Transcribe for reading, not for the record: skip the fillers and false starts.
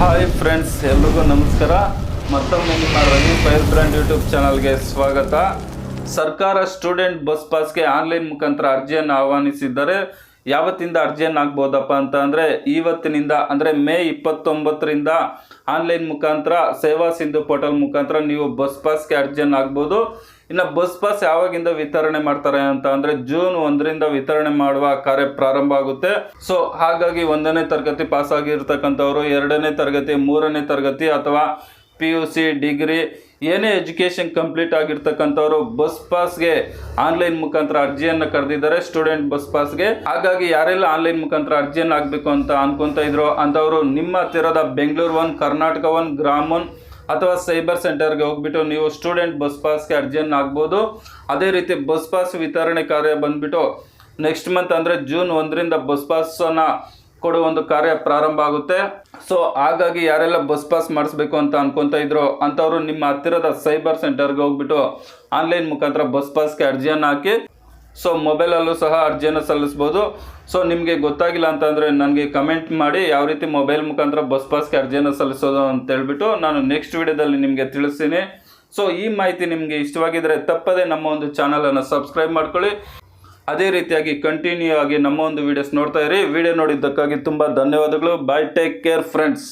Hi friends, ಎಲ್ರಿಗೂ ನಮಸ್ಕಾರ. ಮತ್ತೊಮ್ಮೆ ನಿಮ್ಮ ರವಿ ಫೈರ್ ಬ್ರ್ಯಾಂಡ್ ಯೂಟ್ಯೂಬ್ ಚಾನಲ್ಗೆ ಸ್ವಾಗತ. ಸರ್ಕಾರ ಸ್ಟೂಡೆಂಟ್ ಬಸ್ ಪಾಸ್ಗೆ ಆನ್ಲೈನ್ ಮುಖಾಂತರ ಅರ್ಜಿಯನ್ನು ಆಹ್ವಾನಿಸಿದ್ದಾರೆ. ಯಾವತ್ತಿಂದ ಅರ್ಜಿಯನ್ನು ಆಗ್ಬೋದಪ್ಪ ಅಂತ ಅಂದರೆ ಇವತ್ತಿನಿಂದ, ಅಂದರೆ ಮೇ 29ರಿಂದ ಆನ್ಲೈನ್ ಮುಖಾಂತರ ಸೇವಾ ಸಿಂಧು ಪೋರ್ಟಲ್ ಮುಖಾಂತರ ನೀವು ಬಸ್ ಪಾಸ್ಗೆ ಅರ್ಜಿಯನ್ನು ಆಗ್ಬೋದು. ಇನ್ನು ಬಸ್ ಪಾಸ್ ಯಾವಾಗಿಂದ ವಿತರಣೆ ಮಾಡ್ತಾರೆ ಅಂತ ಅಂದರೆ ಜೂನ್ 1ರಿಂದ ವಿತರಣೆ ಮಾಡುವ ಕಾರ್ಯ ಪ್ರಾರಂಭ ಆಗುತ್ತೆ. ಸೊ ಹಾಗಾಗಿ 1ನೇ ತರಗತಿ ಪಾಸ್ ಆಗಿರ್ತಕ್ಕಂಥವ್ರು, 2ನೇ ತರಗತಿ, 3ನೇ ತರಗತಿ ಅಥವಾ PUC ಡಿಗ್ರಿ ಏನೇ ಎಜುಕೇಷನ್ ಕಂಪ್ಲೀಟ್ ಆಗಿರ್ತಕ್ಕಂಥವ್ರು ಬಸ್ ಪಾಸ್ಗೆ ಆನ್ಲೈನ್ ಮುಖಾಂತರ ಅರ್ಜಿಯನ್ನು ಕರೆದಿದ್ದಾರೆ, ಸ್ಟೂಡೆಂಟ್ ಬಸ್ ಪಾಸ್ಗೆ. ಹಾಗಾಗಿ ಯಾರೆಲ್ಲ ಆನ್ಲೈನ್ ಮುಖಾಂತರ ಅರ್ಜಿಯನ್ನು ಆಗಬೇಕು ಅಂತ ಅನ್ಕೊಂತ ಇದ್ರು ಅಂಥವ್ರು ನಿಮ್ಮ ಹತ್ತಿರದ ಬೆಂಗಳೂರು 1, ಕರ್ನಾಟಕ 1, ಗ್ರಾಮ್ 1 ಅಥವಾ ಸೈಬರ್ ಸೆಂಟರ್ಗೆ ಹೋಗ್ಬಿಟ್ಟು ನೀವು ಸ್ಟೂಡೆಂಟ್ ಬಸ್ ಪಾಸ್ಗೆ ಅರ್ಜಿಯನ್ನು ಆಗ್ಬೋದು. ಅದೇ ರೀತಿ ಬಸ್ ಪಾಸ್ ವಿತರಣೆ ಕಾರ್ಯ ಬಂದ್ಬಿಟ್ಟು ನೆಕ್ಸ್ಟ್ ಮಂತ್ ಅಂದರೆ ಜೂನ್ 1ರಿಂದ ಬಸ್ ಪಾಸನ್ನು ಕೊಡುವ ಒಂದು ಕಾರ್ಯ ಪ್ರಾರಂಭ ಆಗುತ್ತೆ. ಸೊ ಹಾಗಾಗಿ ಯಾರೆಲ್ಲ ಬಸ್ ಪಾಸ್ ಮಾಡಿಸ್ಬೇಕು ಅಂತ ಅನ್ಕೊಂತ ಇದ್ರು ಅಂಥವ್ರು ನಿಮ್ಮ ಹತ್ತಿರದ ಸೈಬರ್ ಸೆಂಟರ್ಗೆ ಹೋಗ್ಬಿಟ್ಟು ಆನ್ಲೈನ್ ಮುಖಾಂತರ ಬಸ್ ಪಾಸ್ಗೆ ಅರ್ಜಿಯನ್ನು ಹಾಕಿ. ಸೊ ಮೊಬೈಲಲ್ಲೂ ಸಹ ಅರ್ಜಿಯನ್ನು ಸಲ್ಲಿಸ್ಬೋದು. ಸೊ ನಿಮಗೆ ಗೊತ್ತಾಗಿಲ್ಲ ಅಂತಂದರೆ ನನಗೆ ಕಮೆಂಟ್ ಮಾಡಿ ಯಾವ ರೀತಿ ಮೊಬೈಲ್ ಮುಖಾಂತರ ಬಸ್ ಪಾಸ್ಗೆ ಅರ್ಜಿಯನ್ನು ಸಲ್ಲಿಸೋದು ಅಂತ ಹೇಳ್ಬಿಟ್ಟು ನಾನು ನೆಕ್ಸ್ಟ್ ವಿಡಿಯೋದಲ್ಲಿ ನಿಮಗೆ ತಿಳಿಸ್ತೀನಿ. ಸೊ ಈ ಮಾಹಿತಿ ನಿಮಗೆ ಇಷ್ಟವಾಗಿದ್ದರೆ ತಪ್ಪದೇ ನಮ್ಮ ಒಂದು ಚಾನಲನ್ನು ಸಬ್ಸ್ಕ್ರೈಬ್ ಮಾಡ್ಕೊಳ್ಳಿ. ಅದೇ ರೀತಿಯಾಗಿ ಕಂಟಿನ್ಯೂ ಆಗಿ ನಮ್ಮ ಒಂದು ವಿಡಿಯೋಸ್ ನೋಡ್ತಾ ಇರಿ. ವಿಡಿಯೋ ನೋಡಿದ್ದಕ್ಕಾಗಿ ತುಂಬ ಧನ್ಯವಾದಗಳು. ಬಾಯ್, ಟೇಕ್ ಕೇರ್ ಫ್ರೆಂಡ್ಸ್.